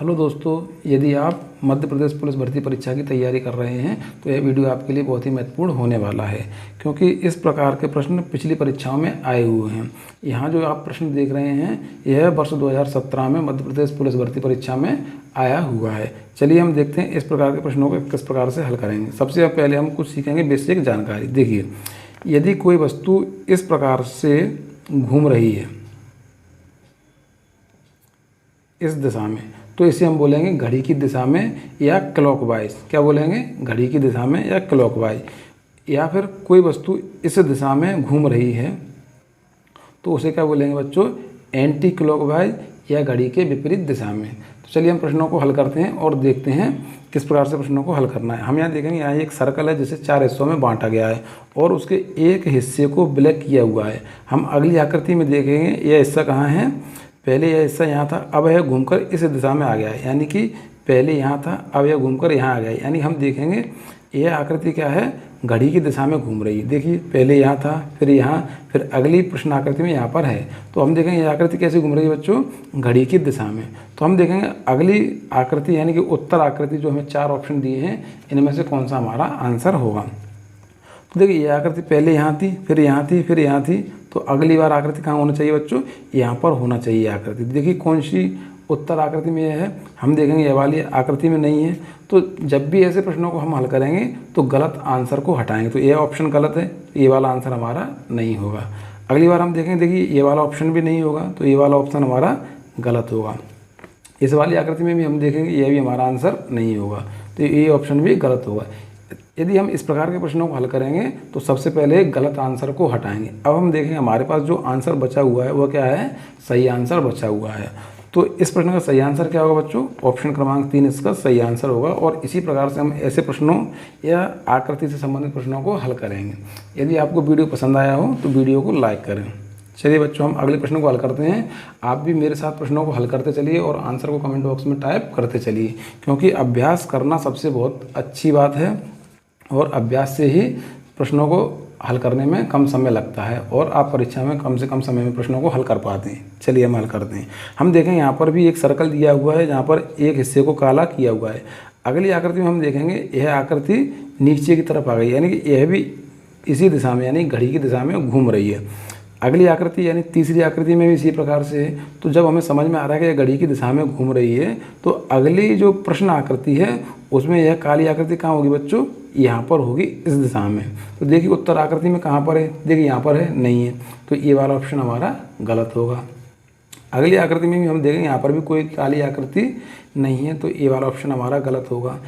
Hello दोस्तों, यदि आप मध्य प्रदेश पुलिस भर्ती परीक्षा की तैयारी कर रहे हैं तो यह वीडियो आपके लिए बहुत ही महत्वपूर्ण होने वाला है, क्योंकि इस प्रकार के प्रश्न पिछली परीक्षाओं में आए हुए हैं। यहाँ जो आप प्रश्न देख रहे हैं यह वर्ष 2017 में मध्य प्रदेश पुलिस भर्ती परीक्षा में आया हुआ है। चलिए हम देखते हैं इस प्रकार के प्रश्नों को किस प्रकार से हल करेंगे। सबसे पहले हम कुछ सीखेंगे बेसिक जानकारी। देखिए, यदि कोई वस्तु इस प्रकार से घूम रही है इस दिशा में, तो इसे हम बोलेंगे घड़ी की दिशा में या क्लॉकवाइज। क्या बोलेंगे? घड़ी की दिशा में या क्लॉकवाइज। या फिर कोई वस्तु इस दिशा में घूम रही है तो उसे क्या बोलेंगे बच्चों? एंटी क्लॉकवाइज या घड़ी के विपरीत दिशा में। तो चलिए हम प्रश्नों को हल करते हैं और देखते हैं किस प्रकार से प्रश्नों को हल करना है। हम यहाँ देखेंगे, यहाँ एक सर्कल है जिसे 4 हिस्सों में बांटा गया है और उसके एक हिस्से को ब्लैक किया हुआ है। हम अगली आकृति में देखेंगे यह हिस्सा कहाँ है। पहले यह हिस्सा यहाँ था, अब यह घूमकर इस दिशा में आ गया है, यानी कि पहले यहाँ था, अब यह घूमकर यहाँ आ गया है। यानी हम देखेंगे यह आकृति क्या है? घड़ी की दिशा में घूम रही है। देखिए, पहले यहाँ था, फिर यहाँ, फिर अगली प्रश्न आकृति में यहाँ पर है। तो हम देखेंगे यह आकृति कैसे घूम रही है बच्चों? घड़ी की दिशा में। तो हम देखेंगे अगली आकृति यानी कि उत्तर आकृति, जो हमें 4 ऑप्शन दिए हैं, इनमें से कौन सा हमारा आंसर होगा। तो देखिए, यह आकृति पहले यहाँ थी, फिर यहाँ थी, फिर यहाँ थी। तो अगली बार आकृति कहाँ होना चाहिए बच्चों? यहाँ पर होना चाहिए आकृति। देखिए कौन सी उत्तर आकृति में यह है। हम देखेंगे यह वाली आकृति में नहीं है। तो जब भी ऐसे प्रश्नों को हम हल करेंगे तो गलत आंसर को हटाएंगे। तो ये ऑप्शन गलत है, ये वाला आंसर हमारा नहीं होगा। अगली बार हम देखेंगे, देखिए ये वाला ऑप्शन भी नहीं होगा, तो ये वाला ऑप्शन हमारा गलत होगा। इस वाली आकृति में भी हम देखेंगे यह भी हमारा आंसर नहीं होगा, तो ये ऑप्शन भी गलत होगा। यदि हम इस प्रकार के प्रश्नों को हल करेंगे तो सबसे पहले गलत आंसर को हटाएंगे। अब हम देखेंगे हमारे पास जो आंसर बचा हुआ है वह क्या है? सही आंसर बचा हुआ है। तो इस प्रश्न का सही आंसर क्या होगा बच्चों? ऑप्शन क्रमांक 3 इसका सही आंसर होगा। और इसी प्रकार से हम ऐसे प्रश्नों या आकृति से संबंधित प्रश्नों को हल करेंगे। यदि आपको वीडियो पसंद आया हो तो वीडियो को लाइक करें। चलिए बच्चों, हम अगले प्रश्न को हल करते हैं। आप भी मेरे साथ प्रश्नों को हल करते चलिए और आंसर को कमेंट बॉक्स में टाइप करते चलिए, क्योंकि अभ्यास करना सबसे बहुत अच्छी बात है और अभ्यास से ही प्रश्नों को हल करने में कम समय लगता है और आप परीक्षा में कम से कम समय में प्रश्नों को हल कर पाते हैं। चलिए हम हल करते हैं। हम देखें यहाँ पर भी एक सर्कल दिया हुआ है जहाँ पर एक हिस्से को काला किया हुआ है। अगली आकृति में हम देखेंगे यह आकृति नीचे की तरफ आ गई, यानी कि यह भी इसी दिशा में यानी घड़ी की दिशा में घूम रही है। अगली आकृति यानी तीसरी आकृति में भी इसी प्रकार से है। तो जब हमें समझ में आ रहा है कि यह घड़ी की दिशा में घूम रही है तो अगली जो प्रश्न आकृति है उसमें यह काली आकृति कहाँ होगी बच्चों? यहाँ पर होगी, इस दिशा में। तो देखिए उत्तर आकृति में कहाँ पर है? देखिए यहाँ पर है, नहीं है, तो ये वाला ऑप्शन हमारा गलत होगा। अगली आकृति में भी हम देखेंगे यहाँ पर भी कोई काली आकृति नहीं है, तो ये वाला ऑप्शन हमारा गलत होगा।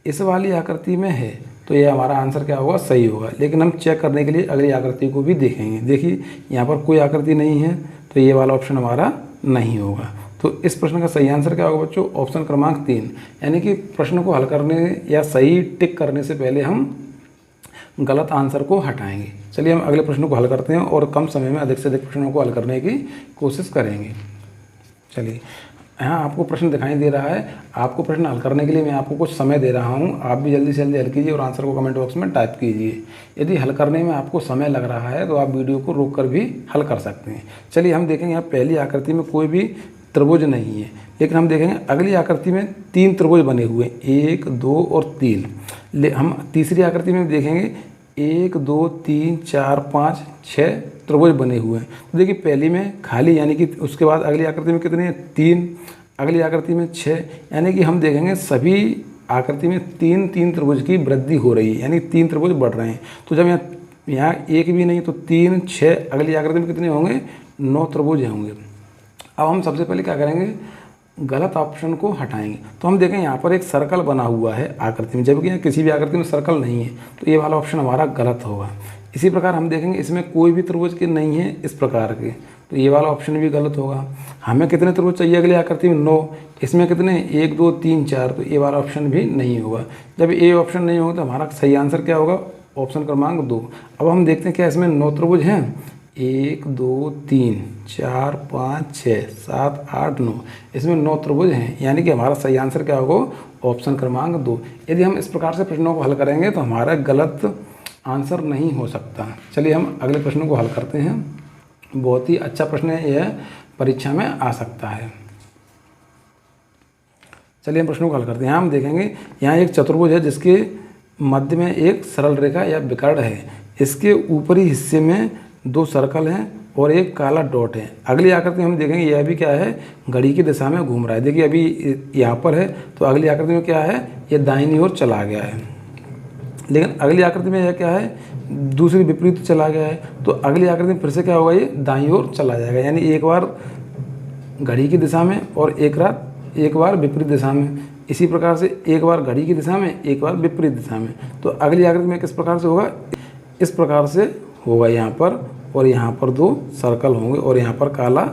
इस वाली आकृति में है तो ये हमारा आंसर क्या होगा? सही होगा। लेकिन हम चेक करने के लिए अगली आकृति को भी देखेंगे। देखिए यहाँ पर कोई आकृति नहीं है, तो ये वाला ऑप्शन हमारा नहीं होगा। तो इस प्रश्न का सही आंसर क्या होगा बच्चों? ऑप्शन क्रमांक 3, यानी कि प्रश्न को हल करने या सही टिक करने से पहले हम गलत आंसर को हटाएंगे। चलिए हम अगले प्रश्न को हल करते हैं और कम समय में अधिक से अधिक प्रश्नों को हल करने की कोशिश करेंगे। चलिए, यहाँ आपको प्रश्न दिखाई दे रहा है। आपको प्रश्न हल करने के लिए मैं आपको कुछ समय दे रहा हूँ। आप भी जल्दी से जल्दी हल कीजिए और आंसर को कमेंट बॉक्स में टाइप कीजिए। यदि हल करने में आपको समय लग रहा है तो आप वीडियो को रोक कर भी हल कर सकते हैं। चलिए हम देखेंगे, यहाँ पहली आकृति में कोई भी त्रिभुज नहीं है, लेकिन हम देखेंगे अगली आकृति में 3 त्रिभुज बने हुए हैं, 1, 2 और 3। हम तीसरी आकृति में देखेंगे 1, 2, 3, 4, 5, 6 त्रिभुज बने हुए हैं। तो देखिए पहली में खाली, यानी कि उसके बाद अगली आकृति में कितने हैं? 3, अगली आकृति में 6, यानी कि हम देखेंगे सभी आकृति में 3 त्रिभुज की वृद्धि हो रही है, यानी 3 त्रिभुज बढ़ रहे हैं। तो जब यहाँ एक भी नहीं तो 3, 6, अगली आकृति में कितने होंगे? 9 त्रिभुज होंगे। अब हम सबसे पहले क्या करेंगे? गलत ऑप्शन को हटाएंगे। तो हम देखें यहाँ पर एक सर्कल बना हुआ है आकृति में, जबकि यहाँ किसी भी आकृति में सर्कल नहीं है, तो ये वाला ऑप्शन हमारा गलत होगा। इसी प्रकार हम देखेंगे इसमें कोई भी त्रिभुज के नहीं है इस प्रकार के, तो ये वाला ऑप्शन भी गलत होगा। हमें कितने त्रिभुज चाहिए अगली आकृति में? 9, इसमें कितने? 1, 2, 3, 4, तो ये वाला ऑप्शन भी नहीं होगा। जब ये ऑप्शन नहीं होगा तो हमारा सही आंसर क्या होगा? ऑप्शन क्रमांक 2। अब हम देखते हैं क्या इसमें 9 त्रिभुज हैं? 1, 2, 3, 4, 5, 6, 7, 8, 9, इसमें 9 त्रिभुज हैं, यानी कि हमारा सही आंसर क्या होगा? ऑप्शन क्रमांक 2। यदि हम इस प्रकार से प्रश्नों को हल करेंगे तो हमारा गलत आंसर नहीं हो सकता। चलिए हम अगले प्रश्न को हल करते हैं। बहुत ही अच्छा प्रश्न है, यह परीक्षा में आ सकता है। चलिए हम प्रश्नों को हल करते हैं। यहाँ हम देखेंगे, यहाँ एक चतुर्भुज है जिसके मध्य में एक सरल रेखा या विकर्ण है। इसके ऊपरी हिस्से में 2 सर्कल हैं और एक काला डॉट है। अगली आकृति में हम देखेंगे यह भी क्या है, घड़ी की दिशा में घूम रहा है। देखिए अभी यहाँ पर है तो अगली आकृति में क्या है, ये दाहिनी ओर चला गया है। लेकिन अगली आकृति में यह क्या है, दूसरी विपरीत चला गया है। तो अगली आकृति में फिर से क्या होगा, ये दाईं ओर चला जाएगा। यानी एक बार घड़ी की दिशा में और एक बार विपरीत दिशा में। इसी प्रकार से एक बार घड़ी की दिशा में, एक बार विपरीत दिशा में। तो अगली आकृति में किस प्रकार से होगा, इस प्रकार से होगा यहाँ पर, और यहाँ पर 2 सर्कल होंगे और यहाँ पर काला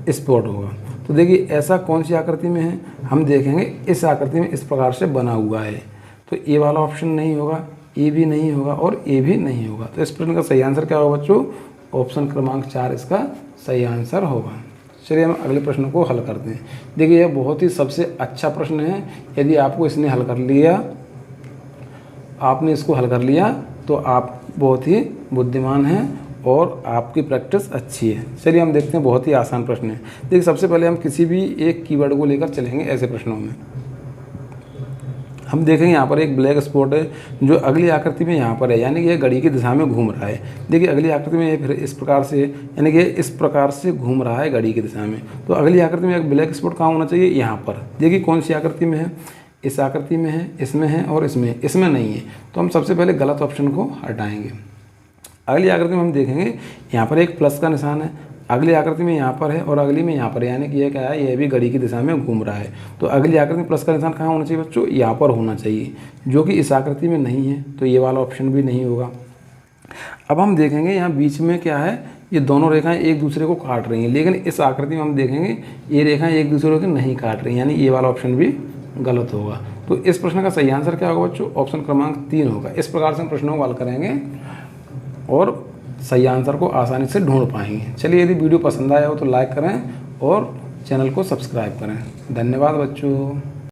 स्पॉट होगा। तो देखिए ऐसा कौन सी आकृति में है, हम देखेंगे इस आकृति में इस प्रकार से बना हुआ है। तो ए वाला ऑप्शन नहीं होगा, ए भी नहीं होगा और ए भी नहीं होगा। तो इस प्रश्न का सही आंसर क्या होगा बच्चों, ऑप्शन क्रमांक 4 इसका सही आंसर होगा। चलिए हम अगले प्रश्न को हल करते हैं। देखिए यह बहुत ही सबसे अच्छा प्रश्न है। यदि आपको इसने हल कर लिया, आपने इसको हल कर लिया तो आप बहुत ही बुद्धिमान हैं और आपकी प्रैक्टिस अच्छी है। चलिए हम देखते हैं, बहुत ही आसान प्रश्न है। देखिए सबसे पहले हम किसी भी एक कीवर्ड को लेकर चलेंगे ऐसे प्रश्नों में। हम देखेंगे यहाँ पर एक ब्लैक स्पॉट है जो अगली आकृति में यहाँ पर है, यानी कि यह घड़ी की दिशा में घूम रहा है। देखिए अगली आकृति में ये फिर इस प्रकार से, यानी कि इस प्रकार से घूम रहा है घड़ी की दिशा में। तो अगली आकृति में एक ब्लैक स्पॉट कहाँ होना चाहिए, यहाँ पर। देखिए कौन सी आकृति में है, इस आकृति में है, इसमें है और इसमें नहीं है। तो हम सबसे पहले गलत ऑप्शन को हटाएंगे। अगली आकृति में हम देखेंगे यहाँ पर एक प्लस का निशान है, अगली आकृति में यहाँ पर है और अगली में यहाँ पर, यानी कि यह क्या है, यह भी घड़ी की दिशा में घूम रहा है। तो अगली आकृति में प्लस का निशान कहाँ होना चाहिए बच्चों, यहाँ पर होना चाहिए, जो कि इस आकृति में नहीं है। तो ये वाला ऑप्शन भी नहीं होगा। अब हम देखेंगे यहाँ बीच में क्या है, ये दोनों रेखाएं एक दूसरे को काट रही हैं, लेकिन इस आकृति में हम देखेंगे ये रेखाएं एक दूसरे को नहीं काट रही, यानी ये वाला ऑप्शन भी गलत होगा। तो इस प्रश्न का सही आंसर क्या होगा बच्चों, ऑप्शन क्रमांक 3 होगा। इस प्रकार से हम प्रश्नों को हल करेंगे और सही आंसर को आसानी से ढूंढ पाएंगे। चलिए यदि वीडियो पसंद आया हो तो लाइक करें और चैनल को सब्सक्राइब करें। धन्यवाद बच्चों।